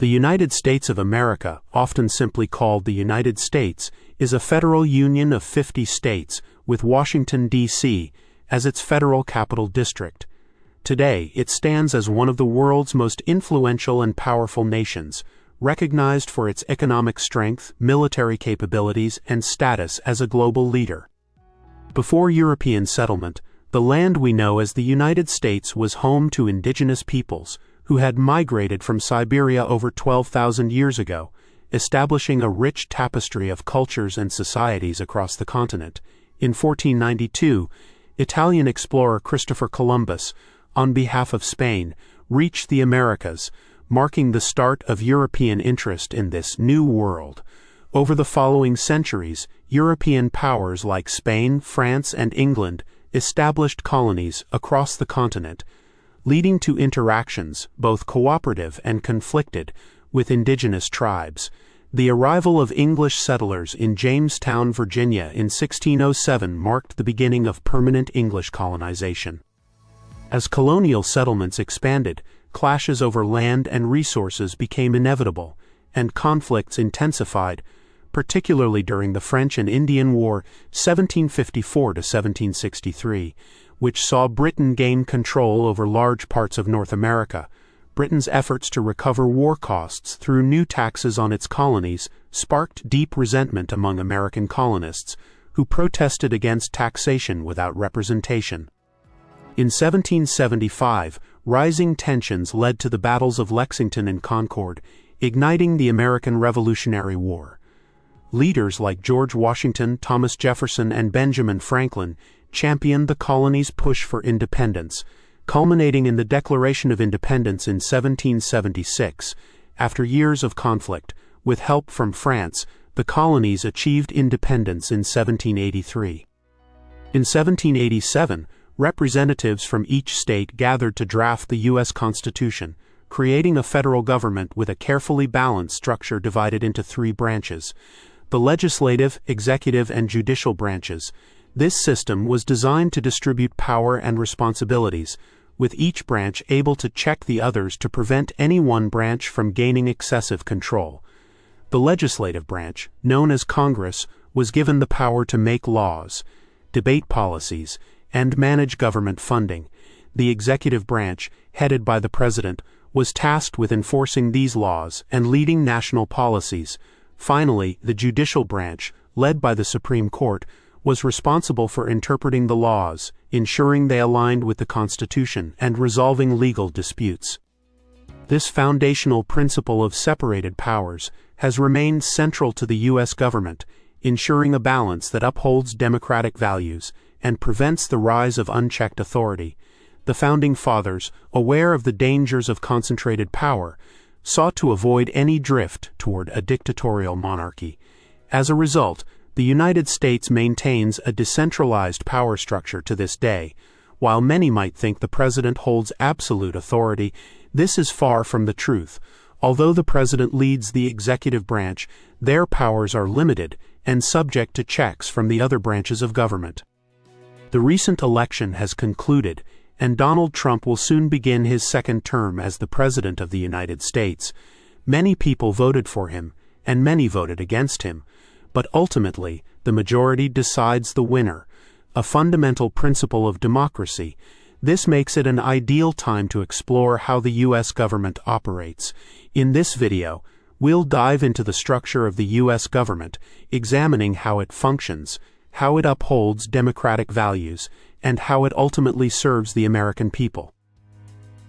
The United States of America, often simply called the United States, is a federal union of 50 states, with Washington, D.C., as its federal capital district. Today, it stands as one of the world's most influential and powerful nations, recognized for its economic strength, military capabilities, and status as a global leader. Before European settlement, the land we know as the United States was home to indigenous peoples who had migrated from Siberia over 12,000 years ago, establishing a rich tapestry of cultures and societies across the continent. In 1492, Italian explorer Christopher Columbus, on behalf of Spain, reached the Americas, marking the start of European interest in this new world. Over the following centuries, European powers like Spain, France, and England established colonies across the continent, leading to interactions, both cooperative and conflicted, with indigenous tribes. The arrival of English settlers in Jamestown, Virginia in 1607 marked the beginning of permanent English colonization. As colonial settlements expanded, clashes over land and resources became inevitable, and conflicts intensified, particularly during the French and Indian War 1754 to 1763, which saw Britain gain control over large parts of North America. Britain's efforts to recover war costs through new taxes on its colonies sparked deep resentment among American colonists, who protested against taxation without representation. In 1775, rising tensions led to the battles of Lexington and Concord, igniting the American Revolutionary War. Leaders like George Washington, Thomas Jefferson, and Benjamin Franklin championed the colony's push for independence, culminating in the Declaration of Independence in 1776. After years of conflict, with help from France, the colonies achieved independence in 1783. In 1787, representatives from each state gathered to draft the U.S. Constitution, creating a federal government with a carefully balanced structure divided into three branches: the legislative, executive, and judicial branches. This system was designed to distribute power and responsibilities, with each branch able to check the others to prevent any one branch from gaining excessive control. The legislative branch, known as Congress, was given the power to make laws, debate policies, and manage government funding. The executive branch, headed by the president, was tasked with enforcing these laws and leading national policies. Finally, the judicial branch, led by the Supreme Court, was responsible for interpreting the laws, ensuring they aligned with the Constitution, and resolving legal disputes. This foundational principle of separated powers has remained central to the U.S. government, ensuring a balance that upholds democratic values and prevents the rise of unchecked authority. The Founding Fathers, aware of the dangers of concentrated power, sought to avoid any drift toward a dictatorial monarchy. As a result, the United States maintains a decentralized power structure to this day. While many might think the president holds absolute authority, this is far from the truth. Although the president leads the executive branch, their powers are limited and subject to checks from the other branches of government. The recent election has concluded, and Donald Trump will soon begin his second term as the President of the United States. Many people voted for him, and many voted against him, but ultimately, the majority decides the winner, a fundamental principle of democracy. This makes it an ideal time to explore how the U.S. government operates. In this video, we'll dive into the structure of the U.S. government, examining how it functions, how it upholds democratic values, and how it ultimately serves the American people.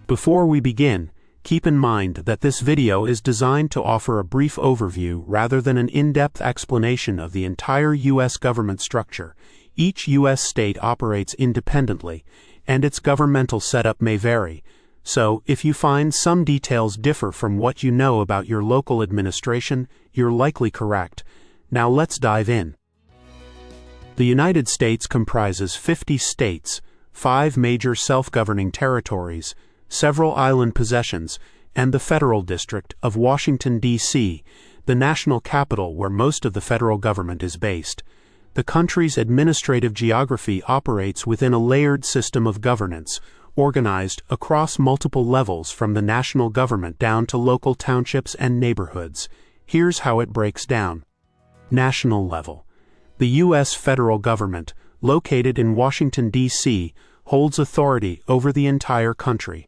Before we begin, keep in mind that this video is designed to offer a brief overview rather than an in-depth explanation of the entire U.S. government structure. Each U.S. state operates independently, and its governmental setup may vary. So, if you find some details differ from what you know about your local administration, you're likely correct. Now let's dive in. The United States comprises 50 states, 5 major self-governing territories, several island possessions, and the Federal District of Washington, D.C., the national capital where most of the federal government is based. The country's administrative geography operates within a layered system of governance, organized across multiple levels from the national government down to local townships and neighborhoods. Here's how it breaks down. National level. The U.S. federal government, located in Washington, D.C., holds authority over the entire country.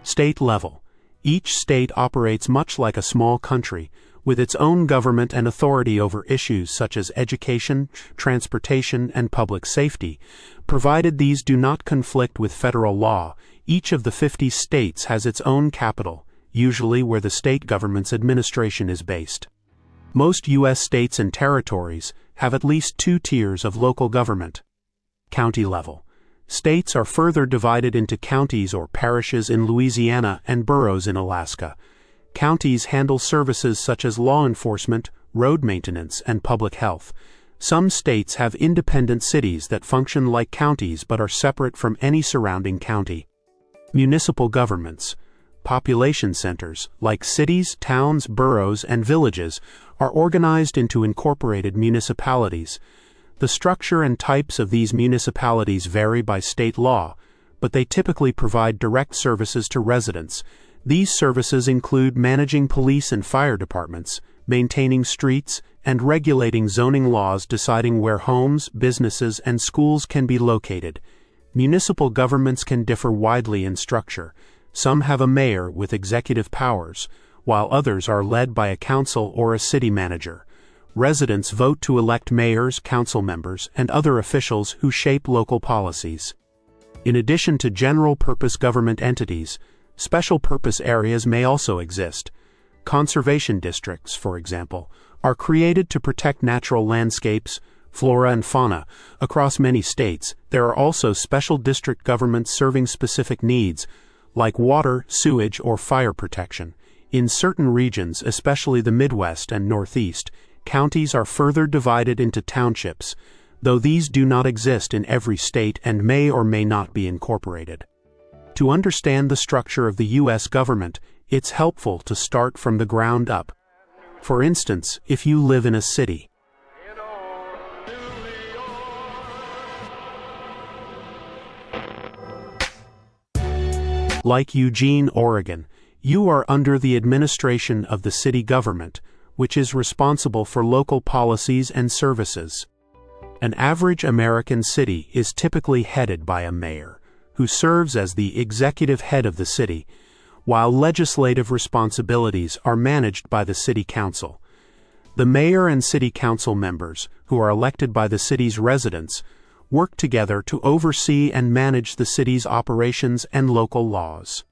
State level. Each state operates much like a small country, with its own government and authority over issues such as education, transportation, and public safety. Provided these do not conflict with federal law, each of the 50 states has its own capital, usually where the state government's administration is based. Most U.S. states and territories have at least 2 tiers of local government. County level. States are further divided into counties or parishes in Louisiana and boroughs in Alaska. Counties handle services such as law enforcement, road maintenance, and public health. Some states have independent cities that function like counties but are separate from any surrounding county. Municipal governments. Population centers, like cities, towns, boroughs, and villages, are organized into incorporated municipalities. The structure and types of these municipalities vary by state law, but they typically provide direct services to residents. These services include managing police and fire departments, maintaining streets, and regulating zoning laws, deciding where homes, businesses, and schools can be located. Municipal governments can differ widely in structure. Some have a mayor with executive powers, while others are led by a council or a city manager. Residents vote to elect mayors, council members, and other officials who shape local policies. In addition to general-purpose government entities, special-purpose areas may also exist. Conservation districts, for example, are created to protect natural landscapes, flora and fauna. Across many states, there are also special district governments serving specific needs, like water, sewage, or fire protection. In certain regions, especially the Midwest and Northeast, counties are further divided into townships, though these do not exist in every state and may or may not be incorporated. To understand the structure of the U.S. government, it's helpful to start from the ground up. For instance, if you live in a city. Like Eugene, Oregon, you are under the administration of the city government, which is responsible for local policies and services. An average American city is typically headed by a mayor, who serves as the executive head of the city, while legislative responsibilities are managed by the city council. The mayor and city council members, who are elected by the city's residents, work together to oversee and manage the city's operations and local laws.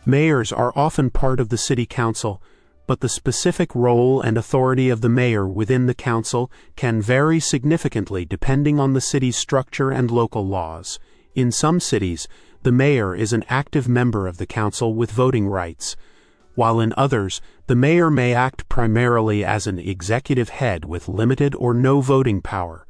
Mayors are often part of the city council, but the specific role and authority of the mayor within the council can vary significantly depending on the city's structure and local laws. In some cities, the mayor is an active member of the council with voting rights, while in others, the mayor may act primarily as an executive head with limited or no voting power.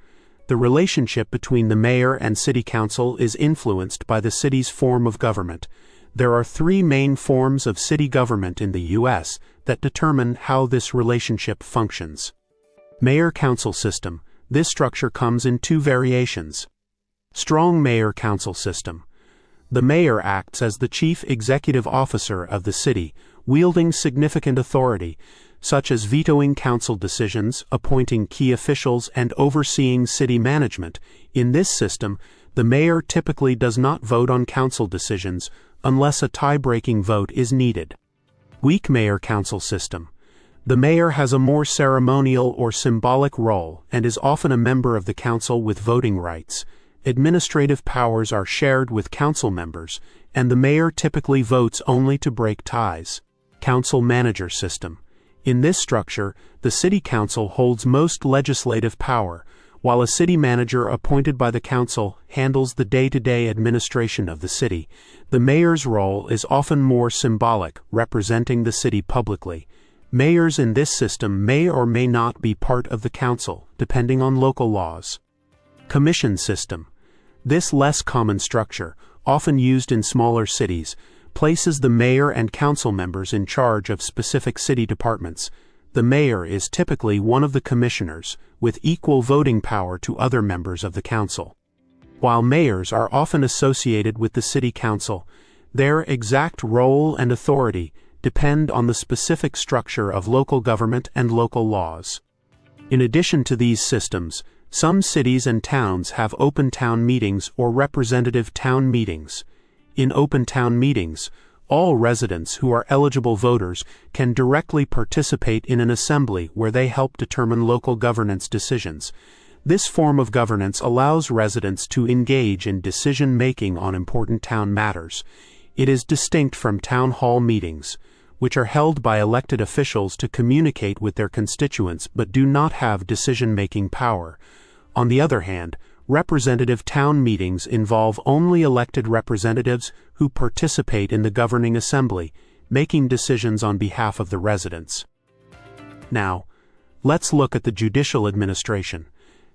The relationship between the mayor and city council is influenced by the city's form of government. There are 3 main forms of city government in the U.S. that determine how this relationship functions. Mayor-council system. This structure comes in 2 variations. Strong mayor-council system. The mayor acts as the chief executive officer of the city, wielding significant authority, such as vetoing council decisions, appointing key officials, and overseeing city management. In this system, the mayor typically does not vote on council decisions unless a tie-breaking vote is needed. Weak mayor-council system. The mayor has a more ceremonial or symbolic role and is often a member of the council with voting rights. Administrative powers are shared with council members, and the mayor typically votes only to break ties. Council-manager system. In this structure, the city council holds most legislative power, while a city manager appointed by the council handles the day-to-day administration of the city. The mayor's role is often more symbolic, representing the city publicly. Mayors in this system may or may not be part of the council, depending on local laws. Commission system. This less common structure, often used in smaller cities, places the mayor and council members in charge of specific city departments. The mayor is typically one of the commissioners, with equal voting power to other members of the council. While mayors are often associated with the city council, their exact role and authority depend on the specific structure of local government and local laws. In addition to these systems, some cities and towns have open town meetings or representative town meetings. In open town meetings, all residents who are eligible voters can directly participate in an assembly where they help determine local governance decisions. This form of governance allows residents to engage in decision-making on important town matters. It is distinct from town hall meetings, which are held by elected officials to communicate with their constituents but do not have decision-making power. On the other hand, representative town meetings involve only elected representatives who participate in the governing assembly, making decisions on behalf of the residents. Now, let's look at the judicial administration.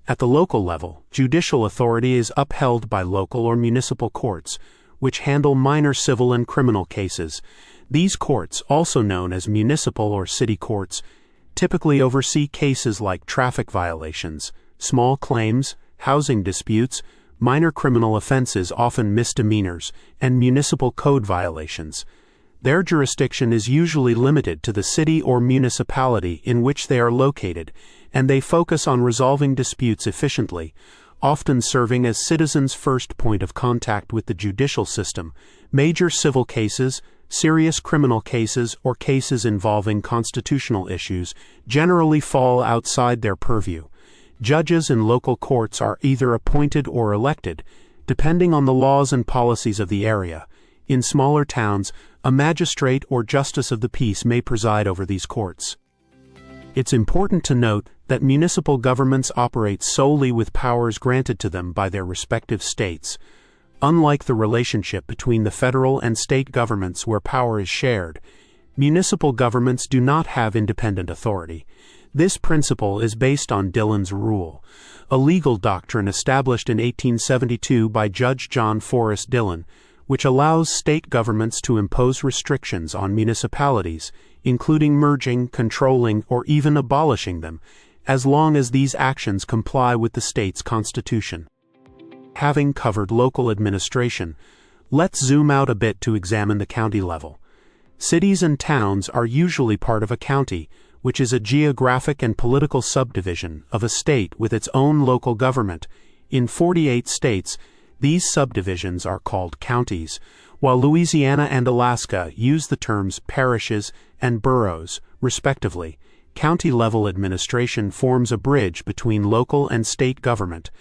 At the local level, judicial authority is upheld by local or municipal courts, which handle minor civil and criminal cases. These courts, also known as municipal or city courts, typically oversee cases like traffic violations, small claims, housing disputes, minor criminal offenses, often misdemeanors, and municipal code violations. Their jurisdiction is usually limited to the city or municipality in which they are located, and they focus on resolving disputes efficiently, often serving as citizens' first point of contact with the judicial system. Major civil cases, serious criminal cases, or cases involving constitutional issues generally fall outside their purview. Judges in local courts are either appointed or elected, depending on the laws and policies of the area. In smaller towns, a magistrate or justice of the peace may preside over these courts. It's important to note that municipal governments operate solely with powers granted to them by their respective states. Unlike the relationship between the federal and state governments where power is shared, municipal governments do not have independent authority. This principle is based on Dillon's Rule, a legal doctrine established in 1872 by Judge John Forrest Dillon, which allows state governments to impose restrictions on municipalities, including merging, controlling, or even abolishing them, as long as these actions comply with the state's constitution. Having covered local administration, let's zoom out a bit to examine the county level. Cities and towns are usually part of a county, which is a geographic and political subdivision of a state with its own local government. In 48 states, these subdivisions are called counties, while Louisiana and Alaska use the terms parishes and boroughs, respectively. County-level administration forms a bridge between local and state government.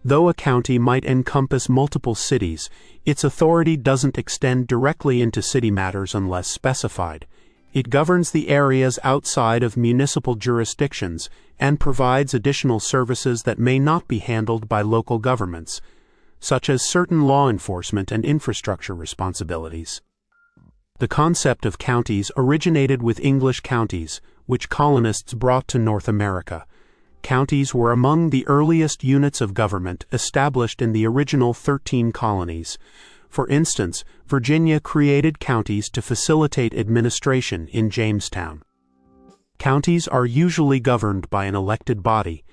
Though a county might encompass multiple cities, its authority doesn't extend directly into city matters unless specified. It governs the areas outside of municipal jurisdictions and provides additional services that may not be handled by local governments, such as certain law enforcement and infrastructure responsibilities. The concept of counties originated with English counties, which colonists brought to North America. Counties were among the earliest units of government established in the original 13 colonies. For instance, Virginia created counties to facilitate administration in Jamestown. Counties are usually governed by an elected body.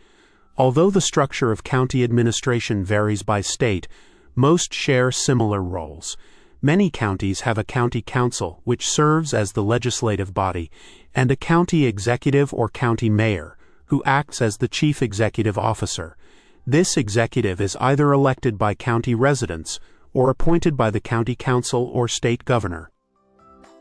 Although the structure of county administration varies by state, most share similar roles. Many counties have a county council, which serves as the legislative body, and a county executive or county mayor, who acts as the chief executive officer. This executive is either elected by county residents or appointed by the county council or state governor.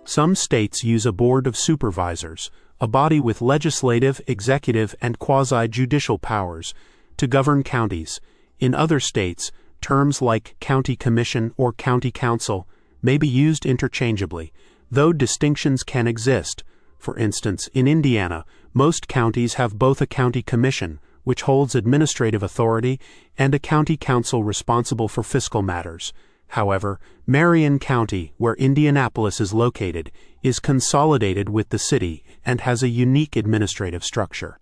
Some states use a board of supervisors, a body with legislative, executive, and quasi-judicial powers, to govern counties. In other states, terms like county commission or county council may be used interchangeably, though distinctions can exist. For instance, in Indiana, most counties have both a county commission, which holds administrative authority, and a county council responsible for fiscal matters. However, Marion County, where Indianapolis is located, is consolidated with the city and has a unique administrative structure.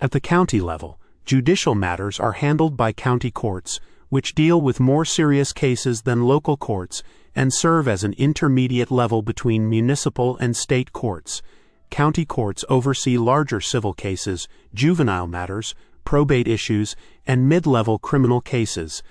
At the county level, judicial matters are handled by county courts, which deal with more serious cases than local courts and serve as an intermediate level between municipal and state courts. County courts oversee larger civil cases, juvenile matters, probate issues, and mid-level criminal cases.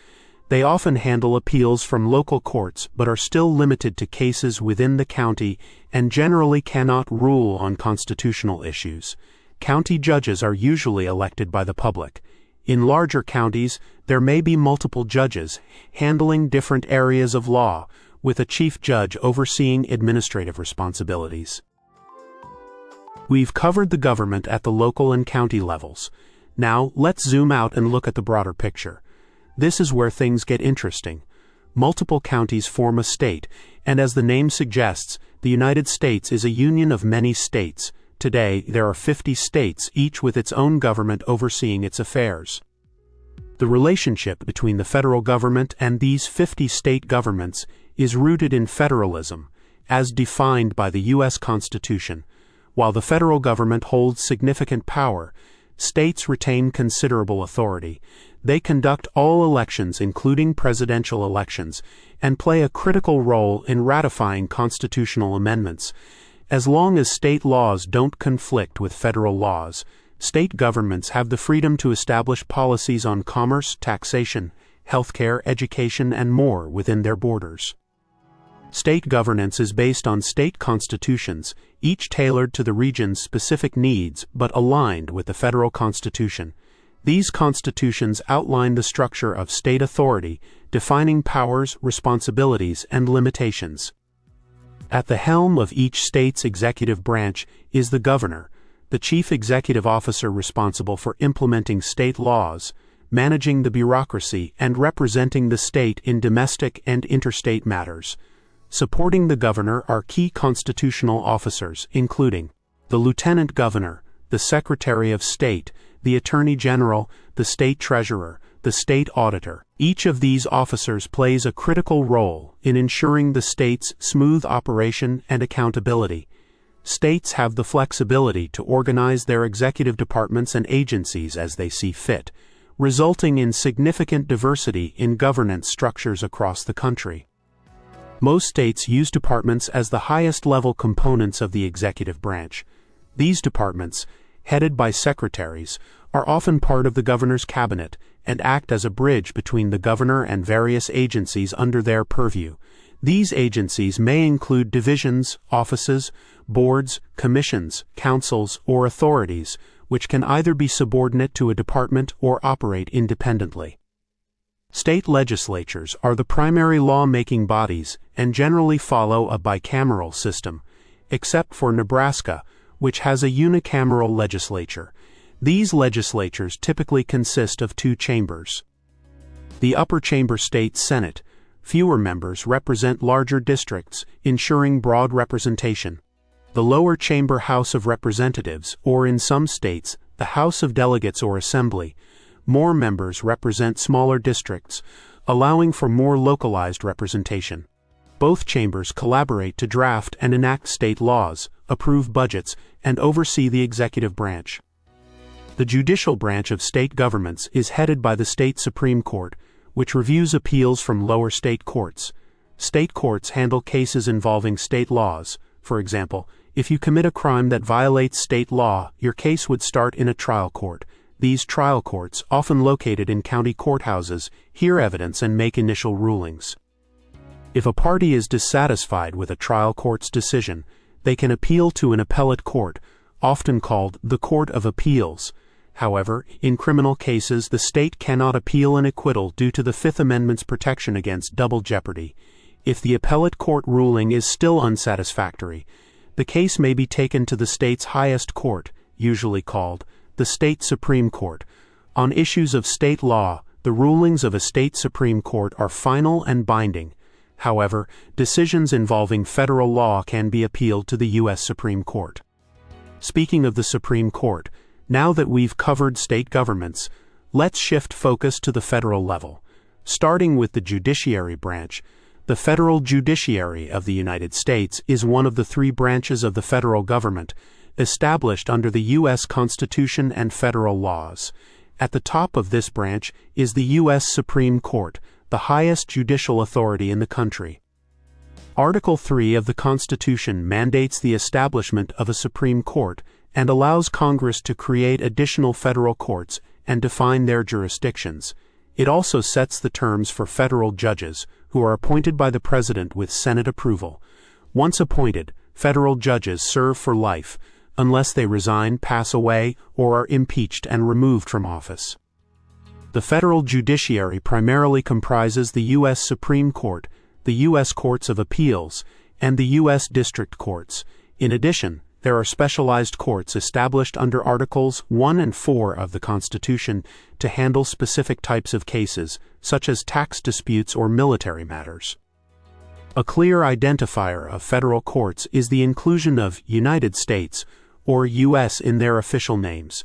They often handle appeals from local courts but are still limited to cases within the county and generally cannot rule on constitutional issues. County judges are usually elected by the public. In larger counties, there may be multiple judges handling different areas of law, with a chief judge overseeing administrative responsibilities. We've covered the government at the local and county levels. Now, let's zoom out and look at the broader picture. This is where things get interesting. Multiple counties form a state, and as the name suggests, the United States is a union of many states. Today, there are 50 states, each with its own government overseeing its affairs. The relationship between the federal government and these 50 state governments is rooted in federalism, as defined by the U.S. Constitution. While the federal government holds significant power, states retain considerable authority. They conduct all elections, including presidential elections, and play a critical role in ratifying constitutional amendments. As long as state laws don't conflict with federal laws, state governments have the freedom to establish policies on commerce, taxation, healthcare, education, and more within their borders. State governance is based on state constitutions, each tailored to the region's specific needs but aligned with the federal constitution. These constitutions outline the structure of state authority, defining powers, responsibilities, and limitations. At the helm of each state's executive branch is the governor, the chief executive officer responsible for implementing state laws, managing the bureaucracy, and representing the state in domestic and interstate matters. Supporting the governor are key constitutional officers, including the lieutenant governor, the secretary of state, the attorney general, the state treasurer, the state auditor. Each of these officers plays a critical role in ensuring the state's smooth operation and accountability. States have the flexibility to organize their executive departments and agencies as they see fit, resulting in significant diversity in governance structures across the country. Most states use departments as the highest-level components of the executive branch. These departments, headed by secretaries, are often part of the governor's cabinet and act as a bridge between the governor and various agencies under their purview. These agencies may include divisions, offices, boards, commissions, councils, or authorities, which can either be subordinate to a department or operate independently. State legislatures are the primary law-making bodies and generally follow a bicameral system, except for Nebraska, which has a unicameral legislature. These legislatures typically consist of two chambers. The upper chamber state Senate. Fewer members represent larger districts, ensuring broad representation. The lower chamber House of Representatives, or in some states, the House of Delegates or Assembly. More members represent smaller districts, allowing for more localized representation. Both chambers collaborate to draft and enact state laws, approve budgets, and oversee the executive branch. The judicial branch of state governments is headed by the state Supreme Court, which reviews appeals from lower state courts. State courts handle cases involving state laws. For example, if you commit a crime that violates state law, your case would start in a trial court. These trial courts, often located in county courthouses, hear evidence and make initial rulings. If a party is dissatisfied with a trial court's decision, they can appeal to an appellate court, often called the Court of Appeals. However, in criminal cases, the state cannot appeal an acquittal due to the Fifth Amendment's protection against double jeopardy. If the appellate court ruling is still unsatisfactory, the case may be taken to the state's highest court, usually called the state Supreme Court. On issues of state law, the rulings of a state Supreme Court are final and binding. However, decisions involving federal law can be appealed to the U.S. Supreme Court. Speaking of the Supreme Court, now that we've covered state governments, let's shift focus to the federal level. Starting with the judiciary branch, the federal judiciary of the United States is one of the three branches of the federal government, established under the U.S. Constitution and federal laws. At the top of this branch is the U.S. Supreme Court, the highest judicial authority in the country. Article 3 of the Constitution mandates the establishment of a Supreme Court and allows Congress to create additional federal courts and define their jurisdictions. It also sets the terms for federal judges, who are appointed by the President with Senate approval. Once appointed, federal judges serve for life, unless they resign, pass away, or are impeached and removed from office. The federal judiciary primarily comprises the U.S. Supreme Court, the U.S. Courts of Appeals, and the U.S. District Courts. In addition, there are specialized courts established under Articles 1 and 4 of the Constitution to handle specific types of cases, such as tax disputes or military matters. A clear identifier of federal courts is the inclusion of United States, or U.S. in their official names.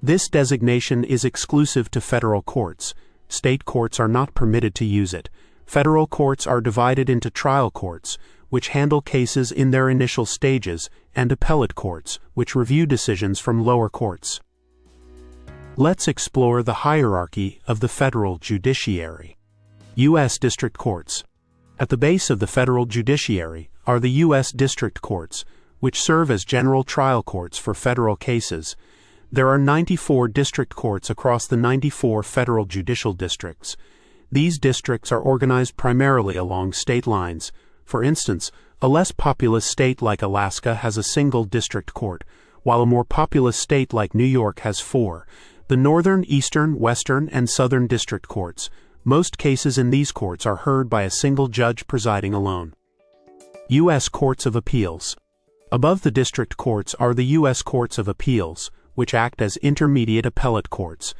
This designation is exclusive to federal courts. State courts are not permitted to use it. Federal courts are divided into trial courts, which handle cases in their initial stages, and appellate courts, which review decisions from lower courts. Let's explore the hierarchy of the federal judiciary. U.S. District Courts. At the base of the federal judiciary are the U.S. District Courts, which serve as general trial courts for federal cases. There are 94 district courts across the 94 federal judicial districts. These districts are organized primarily along state lines. For instance, a less populous state like Alaska has a single district court, while a more populous state like New York has 4. The Northern, Eastern, Western, and Southern District Courts. Most cases in these courts are heard by a single judge presiding alone. U.S. Courts of Appeals. Above the district courts are the U.S. Courts of Appeals, which act as intermediate appellate courts.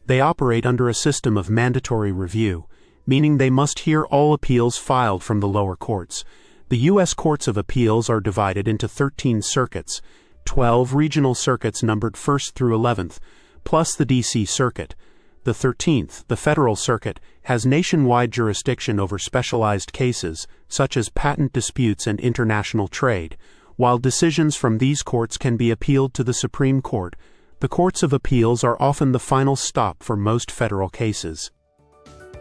They operate under a system of mandatory review, meaning they must hear all appeals filed from the lower courts. The U.S. Courts of Appeals are divided into 13 circuits, 12 regional circuits numbered 1st through 11th, plus the D.C. Circuit. The 13th, the Federal Circuit, has nationwide jurisdiction over specialized cases, such as patent disputes and international trade. While decisions from these courts can be appealed to the Supreme Court, the Courts of Appeals are often the final stop for most federal cases.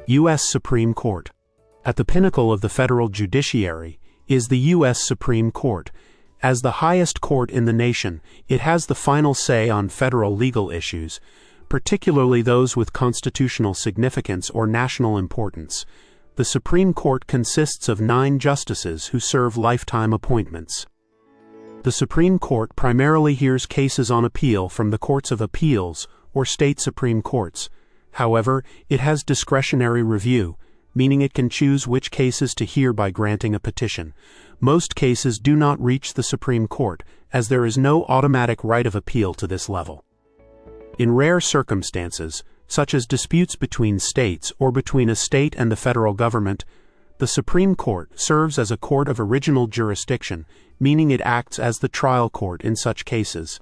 U.S. Supreme Court. At the pinnacle of the federal judiciary is the U.S. Supreme Court. As the highest court in the nation, it has the final say on federal legal issues, particularly those with constitutional significance or national importance. The Supreme Court consists of 9 justices who serve lifetime appointments. The Supreme Court primarily hears cases on appeal from the Courts of Appeals or state Supreme Courts. However, it has discretionary review, meaning it can choose which cases to hear by granting a petition. Most cases do not reach the Supreme Court, as there is no automatic right of appeal to this level. In rare circumstances, such as disputes between states or between a state and the federal government, the Supreme Court serves as a court of original jurisdiction, meaning it acts as the trial court in such cases.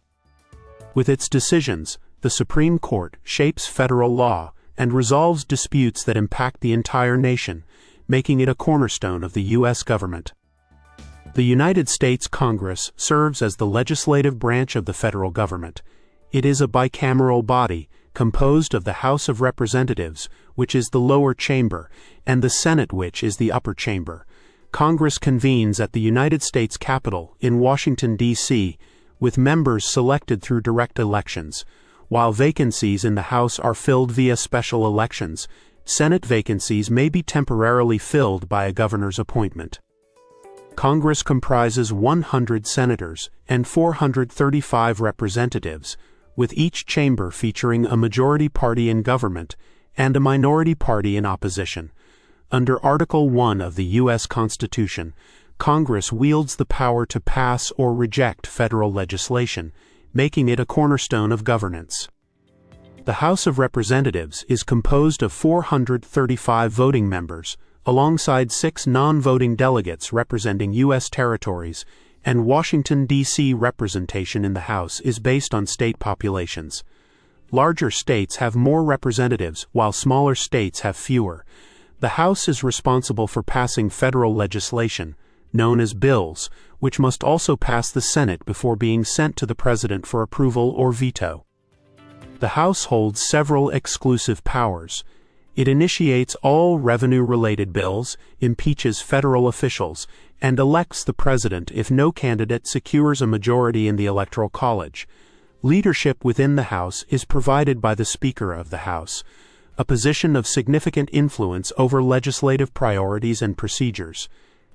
With its decisions, the Supreme Court shapes federal law and resolves disputes that impact the entire nation, making it a cornerstone of the U.S. government. The United States Congress serves as the legislative branch of the federal government. It is a bicameral body composed of the House of Representatives, which is the lower chamber, and the Senate, which is the upper chamber. Congress convenes at the United States Capitol in Washington, D.C., with members selected through direct elections. While vacancies in the House are filled via special elections, Senate vacancies may be temporarily filled by a governor's appointment. Congress comprises 100 senators and 435 representatives, with each chamber featuring a majority party in government and a minority party in opposition. Under Article 1 of the U.S. Constitution, Congress wields the power to pass or reject federal legislation, making it a cornerstone of governance. The House of Representatives is composed of 435 voting members, alongside 6 non-voting delegates representing U.S. territories, and Washington, D.C. representation in the House is based on state populations. Larger states have more representatives, while smaller states have fewer. The House is responsible for passing federal legislation, known as bills, which must also pass the Senate before being sent to the President for approval or veto. The House holds several exclusive powers. It initiates all revenue-related bills, impeaches federal officials, and elects the President if no candidate secures a majority in the Electoral College. Leadership within the House is provided by the Speaker of the House. a position of significant influence over legislative priorities and procedures.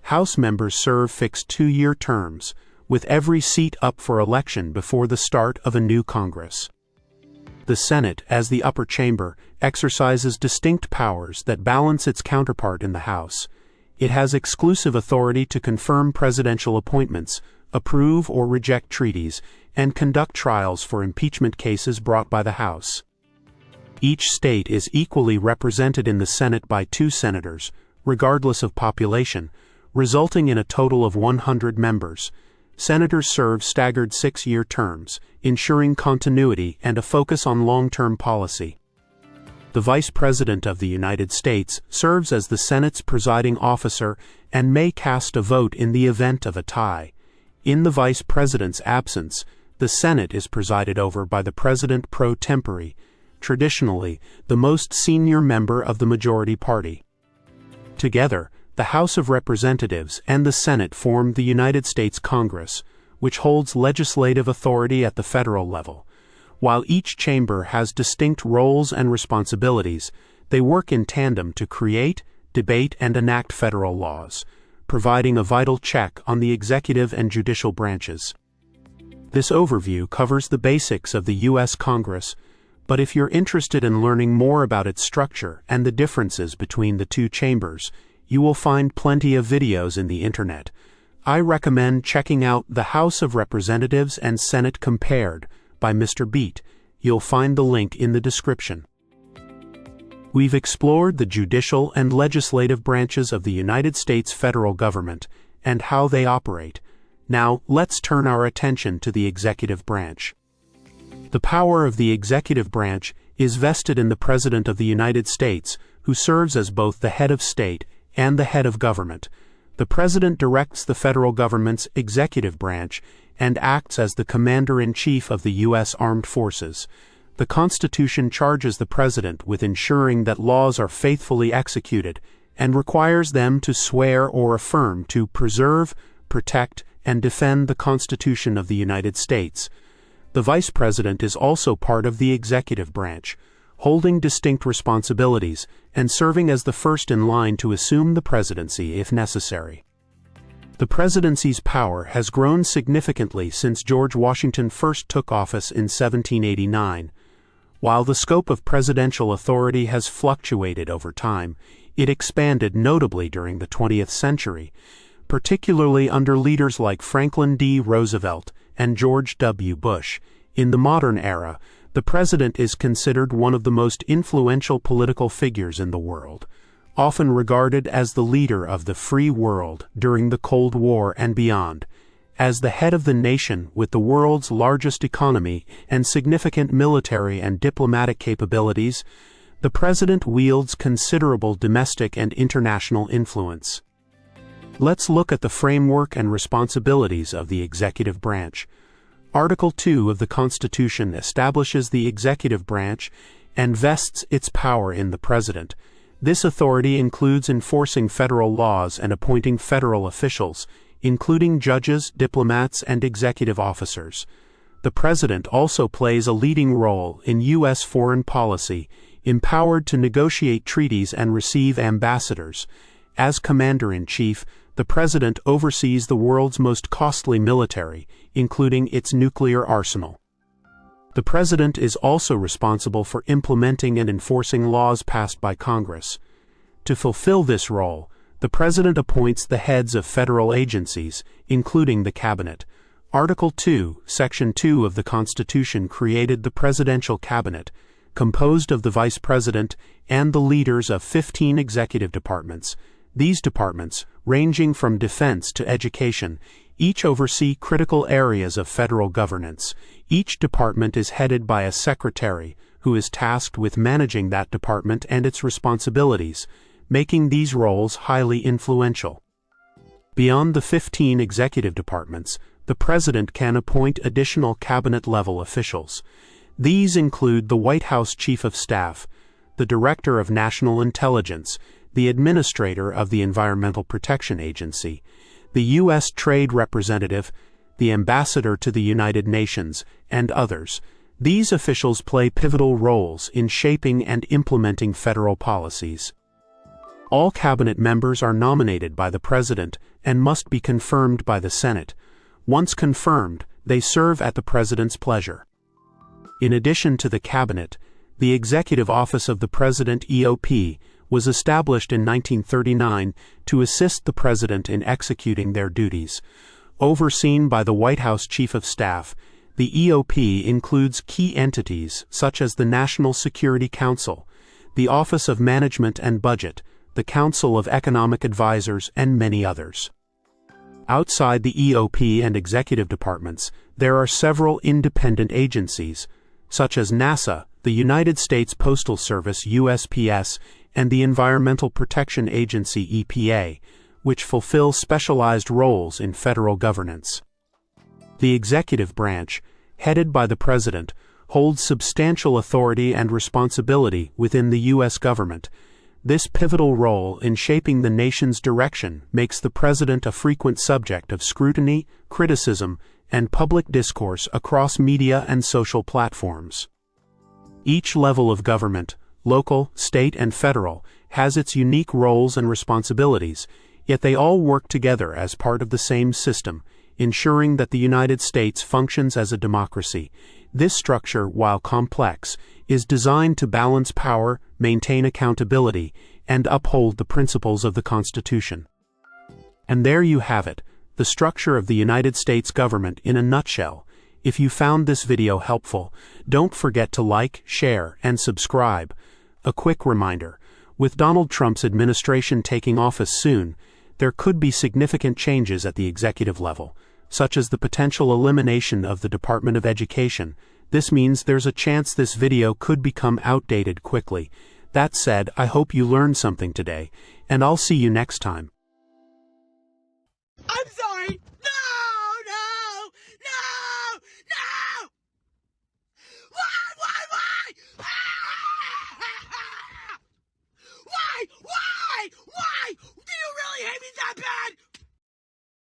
House members serve fixed 2-year terms, with every seat up for election before the start of a new Congress. The Senate, as the upper chamber, exercises distinct powers that balance its counterpart in the House. It has exclusive authority to confirm presidential appointments, approve or reject treaties, and conduct trials for impeachment cases brought by the House. Each state is equally represented in the Senate by 2 senators, regardless of population, resulting in a total of 100 members. Senators serve staggered 6-year terms, ensuring continuity and a focus on long-term policy. The Vice President of the United States serves as the Senate's presiding officer and may cast a vote in the event of a tie. In the Vice President's absence, the Senate is presided over by the President pro tempore, traditionally the most senior member of the majority party. Together, the House of Representatives and the Senate form the United States Congress, which holds legislative authority at the federal level. While each chamber has distinct roles and responsibilities, they work in tandem to create, debate, and enact federal laws, providing a vital check on the executive and judicial branches. This overview covers the basics of the U.S. Congress, but if you're interested in learning more about its structure and the differences between the 2 chambers, you will find plenty of videos in the Internet. I recommend checking out The House of Representatives and Senate Compared by Mr. Beat. You'll find the link in the description. We've explored the judicial and legislative branches of the United States federal government and how they operate. Now, let's turn our attention to the executive branch. The power of the executive branch is vested in the President of the United States, who serves as both the head of state and the head of government. The President directs the federal government's executive branch and acts as the Commander-in-Chief of the U.S. Armed Forces. The Constitution charges the President with ensuring that laws are faithfully executed and requires them to swear or affirm to preserve, protect, and defend the Constitution of the United States. The Vice President is also part of the executive branch, holding distinct responsibilities and serving as the first in line to assume the presidency if necessary. The presidency's power has grown significantly since George Washington first took office in 1789. While the scope of presidential authority has fluctuated over time, it expanded notably during the 20th century, particularly under leaders like Franklin D. Roosevelt and George W. Bush. In the modern era, the president is considered one of the most influential political figures in the world, often regarded as the leader of the free world during the Cold War and beyond. As the head of the nation with the world's largest economy and significant military and diplomatic capabilities, the president wields considerable domestic and international influence. Let's look at the framework and responsibilities of the executive branch. Article 2 of the Constitution establishes the executive branch and vests its power in the President. This authority includes enforcing federal laws and appointing federal officials, including judges, diplomats, and executive officers. The President also plays a leading role in U.S. foreign policy, empowered to negotiate treaties and receive ambassadors. As Commander-in-Chief, the President oversees the world's most costly military, including its nuclear arsenal. The President is also responsible for implementing and enforcing laws passed by Congress. To fulfill this role, the President appoints the heads of federal agencies, including the Cabinet. Article 2, Section 2 of the Constitution created the Presidential Cabinet, composed of the Vice President and the leaders of 15 executive departments. These departments, ranging from defense to education, each oversee critical areas of federal governance. Each department is headed by a secretary, who is tasked with managing that department and its responsibilities, making these roles highly influential. Beyond the 15 executive departments, the President can appoint additional cabinet-level officials. These include the White House Chief of Staff, the Director of National Intelligence, the Administrator of the Environmental Protection Agency, the U.S. Trade Representative, the Ambassador to the United Nations, and others. These officials play pivotal roles in shaping and implementing federal policies. All cabinet members are nominated by the President and must be confirmed by the Senate. Once confirmed, they serve at the President's pleasure. In addition to the cabinet, the Executive Office of the President (EOP) was established in 1939 to assist the President in executing their duties. Overseen by the White House Chief of Staff, the EOP includes key entities such as the National Security Council, the Office of Management and Budget, the Council of Economic Advisers, and many others. Outside the EOP and executive departments, there are several independent agencies, such as NASA, the United States Postal Service (USPS), and the Environmental Protection Agency (EPA), which fulfill specialized roles in federal governance. The executive branch, headed by the President, holds substantial authority and responsibility within the U.S. government. This pivotal role in shaping the nation's direction makes the President a frequent subject of scrutiny, criticism, and public discourse across media and social platforms. Each level of government, local, state, and federal, has its unique roles and responsibilities, yet they all work together as part of the same system, ensuring that the United States functions as a democracy. This structure, while complex, is designed to balance power, maintain accountability, and uphold the principles of the Constitution. And there you have it, the structure of the United States government in a nutshell. If you found this video helpful, don't forget to like, share, and subscribe. A quick reminder, with Donald Trump's administration taking office soon, there could be significant changes at the executive level, such as the potential elimination of the Department of Education. This means there's a chance this video could become outdated quickly. That said, I hope you learned something today, and I'll see you next time.